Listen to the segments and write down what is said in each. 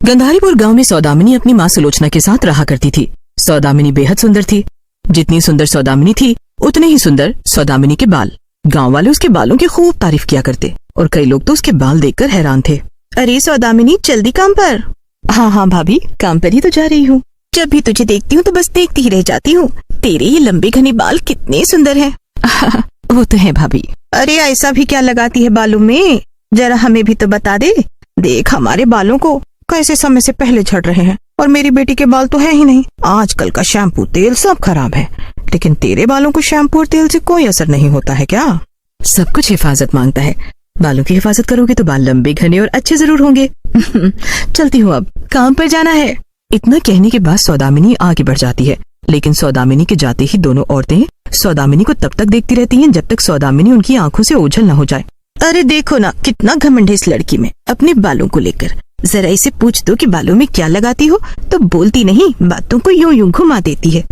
गंधारीपुर गांव में सौदामिनी अपनी माँ सुलोचना के साथ रहा करती थी। सौदामिनी बेहद सुंदर थी। जितनी सुंदर सौदामिनी थी उतने ही सुंदर सौदामिनी के बाल। गांव वाले उसके बालों की खूब तारीफ किया करते और कई लोग तो उसके बाल देखकर हैरान थे। अरे सौदामिनी, जल्दी काम पर। हाँ भाभी, काम पर ही तो जा रही हूँ। जब भी तुझे देखती हूँ तो बस देखती ही रह जाती हूँ। तेरे ये लंबे घने बाल कितने सुंदर हैं। वो तो है भाभी। अरे ऐसा भी क्या लगाती है बालों में, जरा हमें भी तो बता दे। देख हमारे बालों को कैसे समय से पहले झड़ रहे हैं, और मेरी बेटी के बाल तो है ही नहीं। आजकल का शैम्पू तेल सब खराब है, लेकिन तेरे बालों को शैम्पू और तेल से कोई असर नहीं होता है क्या? सब कुछ हिफाजत मांगता है। बालों की हिफाजत करोगे तो बाल लंबे घने और अच्छे जरूर होंगे। चलती हूँ, अब काम पर जाना है। इतना कहने के बाद सौदामिनी आगे बढ़ जाती है, लेकिन सौदामिनी के जाते ही दोनों औरतें सौदामिनी को तब तक देखती रहती हैं जब तक सौदामिनी उनकी आंखों से ओझल न हो जाए। अरे देखो ना, कितना घमंड है इस लड़की में अपने बालों को लेकर। जरा इसे पूछ दो कि बालों में क्या लगाती हो, तो बोलती नहीं, बातों को यूं घुमा देती है।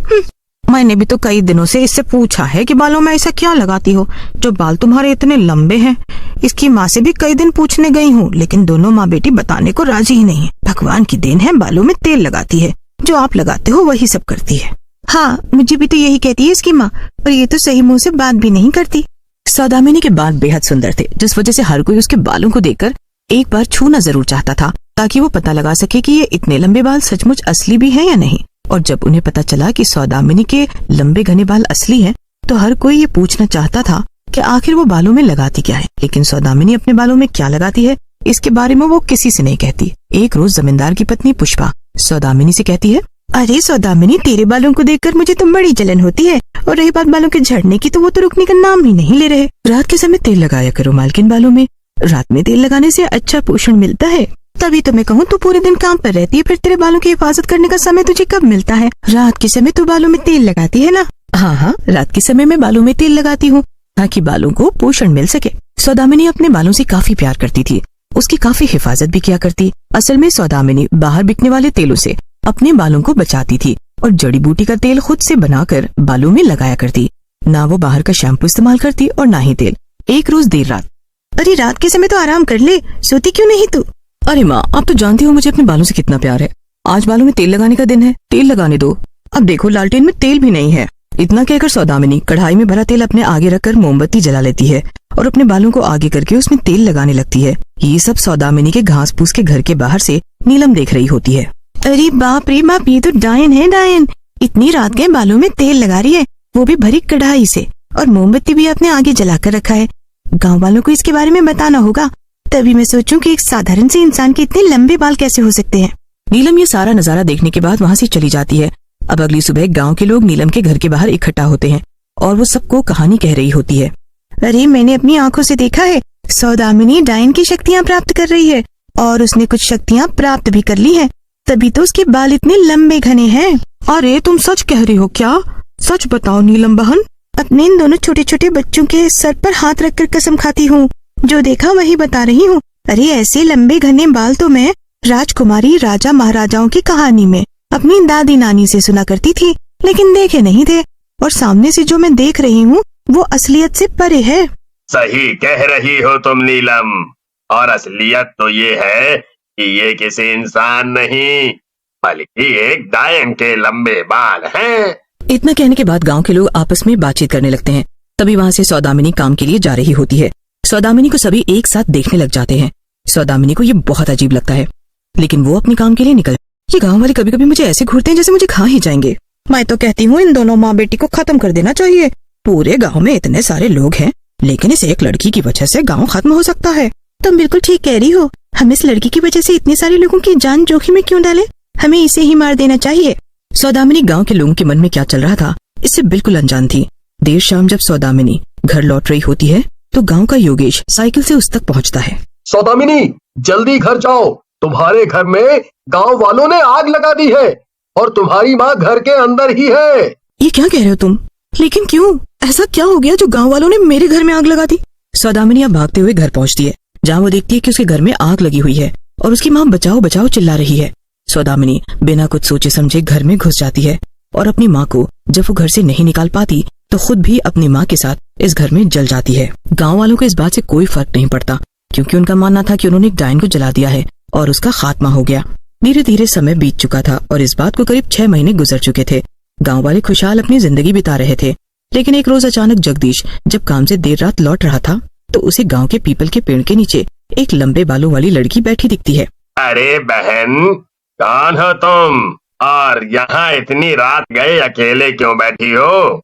मैंने भी तो कई दिनों से इससे पूछा है कि बालों में ऐसा क्या लगाती हो जो बाल तुम्हारे इतने लंबे हैं। इसकी माँ से भी कई दिन पूछने गई हूँ, लेकिन दोनों माँ बेटी बताने को राजी ही नहीं है। भगवान की देन है, बालों में तेल लगाती है। जो आप लगाते हो वही सब करती है। हाँ, मुझे भी तो यही कहती है इसकी माँ, और ये तो सही मुंह से बात भी नहीं करती। सौदामिनी के बाल बेहद सुंदर थे, जिस वजह से हर कोई उसके बालों को देखकर एक बार छूना जरूर चाहता था, ताकि वो पता लगा सके कि ये इतने लंबे बाल सचमुच असली भी हैं या नहीं। और जब उन्हें पता चला कि सौदामिनी के लंबे घने बाल असली हैं, तो हर कोई ये पूछना चाहता था कि आखिर वो बालों में लगाती क्या है। लेकिन सौदामिनी अपने बालों में क्या लगाती है, इसके बारे में वो किसी से नहीं कहती। एक रोज जमींदार की पत्नी पुष्पा सौदामिनी से कहती है, अरे सौदामिनी, तेरे बालों को देखकर मुझे तो बड़ी जलन होती है, और रही बात बालों के झड़ने की, तो वो तो रुकने का नाम ही नहीं ले रहे। रात के समय तेल लगाया करो मालकिन बालों में। रात में तेल लगाने से अच्छा पोषण मिलता है। तभी तो मैं कहूँ, तू पूरे दिन काम पर रहती है, फिर तेरे बालों की हिफाजत करने का समय तुझे कब मिलता है? रात के समय तू बालों में तेल लगाती है ना? हाँ, रात के समय में बालों में तेल लगाती हूँ ताकि बालों को पोषण मिल सके। सौदामिनी अपने बालों से काफी प्यार करती थी, उसकी काफी हिफाजत भी किया करती। असल में सौदामिनी बाहर बिकने वाले तेलों से अपने बालों को बचाती थी और जड़ी बूटी का तेल खुद से बनाकर बालों में लगाया करती। ना वो बाहर का शैम्पू इस्तेमाल करती और ना ही तेल। एक रोज देर रात, अरे रात के समय तो आराम कर ले, सोती क्यों नहीं तू? अरे माँ, आप तो जानती हो मुझे अपने बालों से कितना प्यार है। आज बालों में तेल लगाने का दिन है, तेल लगाने दो। अब देखो, लालटेन में तेल भी नहीं है। इतना कहकर सौदामिनी कढ़ाई में भरा तेल अपने आगे रखकर मोमबत्ती जला लेती है और अपने बालों को आगे करके उसमें तेल लगाने लगती है। ये सब सौदामिनी के घास फूस के घर के बाहर से नीलम देख रही होती है। अरे बाप रे बाप, ये तो डायन है, डायन। इतनी रात के बालों में तेल लगा रही है, वो भी भरी कढ़ाई से, और मोमबत्ती भी अपने आगे जलाकर रखा है। गांव वालों को इसके बारे में बताना होगा, तभी मैं सोचूं कि एक साधारण से इंसान के इतने लंबे बाल कैसे हो सकते हैं। नीलम ये सारा नजारा देखने के बाद वहाँ से चली जाती है। अब अगली सुबह गांव के लोग नीलम के घर के बाहर इकट्ठा होते हैं और वो सबको कहानी कह रही होती है। अरे मैंने अपनी आंखों से देखा है, सौदामिनी डायन की शक्तियाँ प्राप्त कर रही है, और उसने कुछ शक्तियाँ प्राप्त भी कर ली है, तभी तो उसके बाल इतने लंबे घने हैं। अरे तुम सच कह रही हो क्या? सच बताओ नीलम बहन। अपने इन दोनों छोटे छोटे बच्चों के सर पर हाथ रखकर कसम खाती हूँ, जो देखा वही बता रही हूँ। अरे ऐसे लंबे घने बाल तो मैं राजकुमारी राजा महाराजाओं की कहानी में अपनी दादी नानी से सुना करती थी, लेकिन देखे नहीं थे। और सामने से जो मैं देख रही हूँ वो असलियत से परे है। सही कह रही हो तुम नीलम, और असलियत तो ये है कि ये किसी इंसान नहीं बल्कि एक डायन के लंबे बाल हैं। इतना कहने के बाद गांव के लोग आपस में बातचीत करने लगते हैं। तभी वहाँ से सौदामिनी काम के लिए जा रही होती है। सौदामिनी को सभी एक साथ देखने लग जाते हैं। सौदामिनी को ये बहुत अजीब लगता है, लेकिन वो अपने काम के लिए निकल। ये गांव वाले कभी कभी मुझे ऐसे घूरते हैं जैसे मुझे खा ही जाएंगे। मैं तो कहती हूँ इन दोनों माँ बेटी को खत्म कर देना चाहिए। पूरे गाँव में इतने सारे लोग हैं, लेकिन इस एक लड़की की वजह से गाँव खत्म हो सकता है। तुम बिल्कुल ठीक कह रही हो। हम इस लड़की की वजह से इतने सारे लोगों की जान जोखिम में क्यों डालें? हमें इसे ही मार देना चाहिए। सौदामिनी गांव के लोगों के मन में क्या चल रहा था इससे बिल्कुल अनजान थी। देर शाम जब सौदामिनी घर लौट रही होती है तो गांव का योगेश साइकिल से उस तक पहुंचता है। सौदामिनी, जल्दी घर जाओ, तुम्हारे घर में गांव वालों ने आग लगा दी है और तुम्हारी माँ घर के अंदर ही है। ये क्या कह रहे हो तुम? लेकिन क्यों? ऐसा क्या हो गया जो गांव वालों ने मेरे घर में आग लगा दी? सौदामिनी अब भागते हुए घर पहुंचती है, जहाँ वो देखती है कि उसके घर में आग लगी हुई है और उसकी माँ बचाओ बचाओ चिल्ला रही है। सौदामिनी बिना कुछ सोचे समझे घर में घुस जाती है और अपनी माँ को जब वो घर से नहीं निकाल पाती तो खुद भी अपनी माँ के साथ इस घर में जल जाती है। गांव वालों को इस बात से कोई फर्क नहीं पड़ता, क्योंकि उनका मानना था कि उन्होंने एक डायन को जला दिया है और उसका खात्मा हो गया। धीरे धीरे समय बीत चुका था और इस बात को करीब 6 महीने गुजर चुके थे। गांव वाले खुशहाल अपनी जिंदगी बिता रहे थे, लेकिन एक रोज अचानक जगदीश जब काम से देर रात लौट रहा था तो उसे गांव के पीपल के पेड़ के नीचे एक लंबे बालों वाली लड़की बैठी दिखती है। अरे बहन, कौन हो तुम और यहाँ इतनी रात गए अकेले क्यों बैठी हो?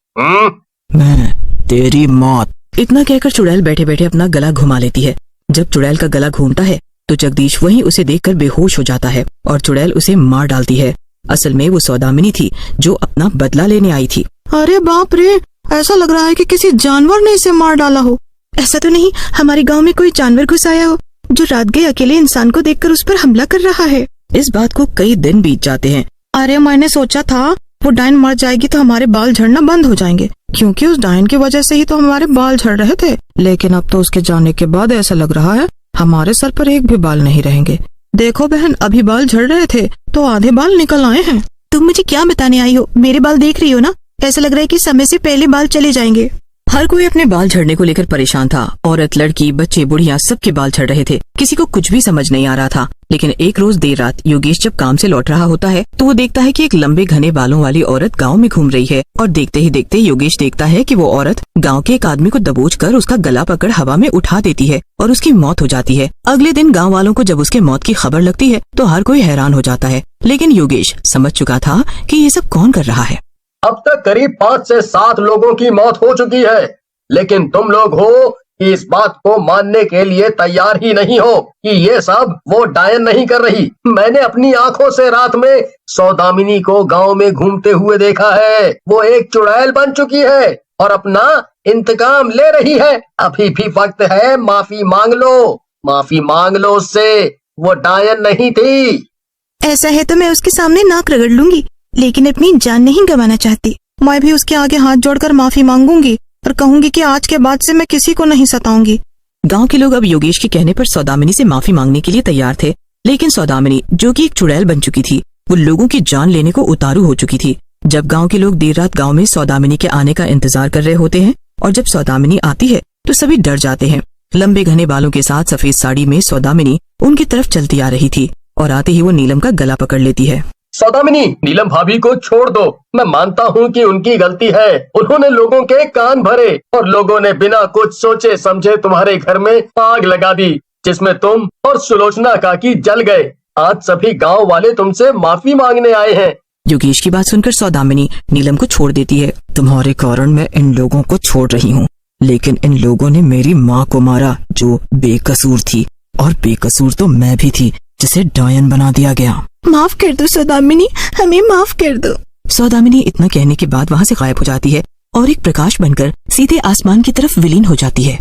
मैं तेरी मौत। इतना कहकर चुड़ैल बैठे बैठे अपना गला घुमा लेती है। जब चुड़ैल का गला घूमता है तो जगदीश वहीं उसे देखकर बेहोश हो जाता है और चुड़ैल उसे मार डालती है। असल में वो सौदामिनी थी जो अपना बदला लेने आई थी। अरे बाप रे, ऐसा लग रहा है कि किसी जानवर ने इसे मार डाला हो। ऐसा तो नहीं हमारे गांव में कोई जानवर घुस आया हो जो रात गए अकेले इंसान को देखकर उस पर हमला कर रहा है। इस बात को कई दिन बीत जाते हैं। अरे मैंने सोचा था वो डायन मर जाएगी तो हमारे बाल झड़ना बंद हो जाएंगे, क्योंकि उस डायन की वजह से ही तो हमारे बाल झड़ रहे थे। लेकिन अब तो उसके जाने के बाद ऐसा लग रहा है हमारे सर पर एक भी बाल नहीं रहेंगे। देखो बहन, अभी बाल झड़ रहे थे तो आधे बाल निकल आए हैं। तुम मुझे क्या बताने आई हो? मेरे बाल देख रही हो ना? ऐसा लग रहा है कि समय से पहले बाल चले जाएंगे। हर कोई अपने बाल झड़ने को लेकर परेशान था। औरत, लड़की, बच्चे, बुढ़िया सबके बाल झड़ रहे थे। किसी को कुछ भी समझ नहीं आ रहा था। लेकिन एक रोज देर रात योगेश जब काम से लौट रहा होता है तो वो देखता है कि एक लंबे घने बालों वाली औरत गांव में घूम रही है। और देखते ही देखते योगेश देखता है कि वो औरत गांव के एक आदमी को दबोच कर उसका गला पकड़ हवा में उठा देती है और उसकी मौत हो जाती है। अगले दिन गाँव वालों को जब उसके मौत की खबर लगती है तो हर कोई हैरान हो जाता है। लेकिन योगेश समझ चुका था कि ये सब कौन कर रहा है। अब तक करीब 5 से 7 लोगों की मौत हो चुकी है, लेकिन तुम लोग हो कि इस बात को मानने के लिए तैयार ही नहीं हो कि ये सब वो डायन नहीं कर रही। मैंने अपनी आंखों से रात में सौदामिनी को गांव में घूमते हुए देखा है। वो एक चुड़ैल बन चुकी है और अपना इंतकाम ले रही है। अभी भी वक्त है, माफी मांग लो, माफी मांग लो उससे। वो डायन नहीं थी। ऐसा है तो मैं उसके सामने नाक रगड़ लूंगी, लेकिन अपनी जान नहीं गंवाना चाहती। मैं भी उसके आगे हाथ जोड़कर माफी मांगूंगी और कहूंगी कि आज के बाद से मैं किसी को नहीं सताऊंगी। गांव के लोग अब योगेश के कहने पर सौदामिनी से माफी मांगने के लिए तैयार थे। लेकिन सौदामिनी, जो कि एक चुड़ैल बन चुकी थी, वो लोगों की जान लेने को उतारू हो चुकी थी। जब गांव के लोग देर रात गांव में सौदामिनी के आने का इंतजार कर रहे होते हैं और जब सौदामिनी आती है तो सभी डर जाते हैं। लंबे घने बालों के साथ सफेद साड़ी में सौदामिनी उनकी तरफ चलती आ रही थी और आते ही वो नीलम का गला पकड़ लेती है। सौदामिनी, नीलम भाभी को छोड़ दो। मैं मानता हूँ कि उनकी गलती है। उन्होंने लोगों के कान भरे और लोगों ने बिना कुछ सोचे समझे तुम्हारे घर में आग लगा दी, जिसमें तुम और सुलोचना काकी जल गए। आज सभी गांव वाले तुमसे माफी मांगने आए हैं। योगेश की बात सुनकर सौदामिनी नीलम को छोड़ देती है। तुम्हारे कारण मैं इन लोगों को छोड़ रही हूँ, लेकिन इन लोगों ने मेरी माँ को मारा जो बेकसूर थी, और बेकसूर तो मैं भी थी जिसे डायन बना दिया गया। माफ कर दो सौदामिनी, हमें माफ कर दो। सौदामिनी इतना कहने के बाद वहाँ से गायब हो जाती है और एक प्रकाश बनकर सीधे आसमान की तरफ विलीन हो जाती है।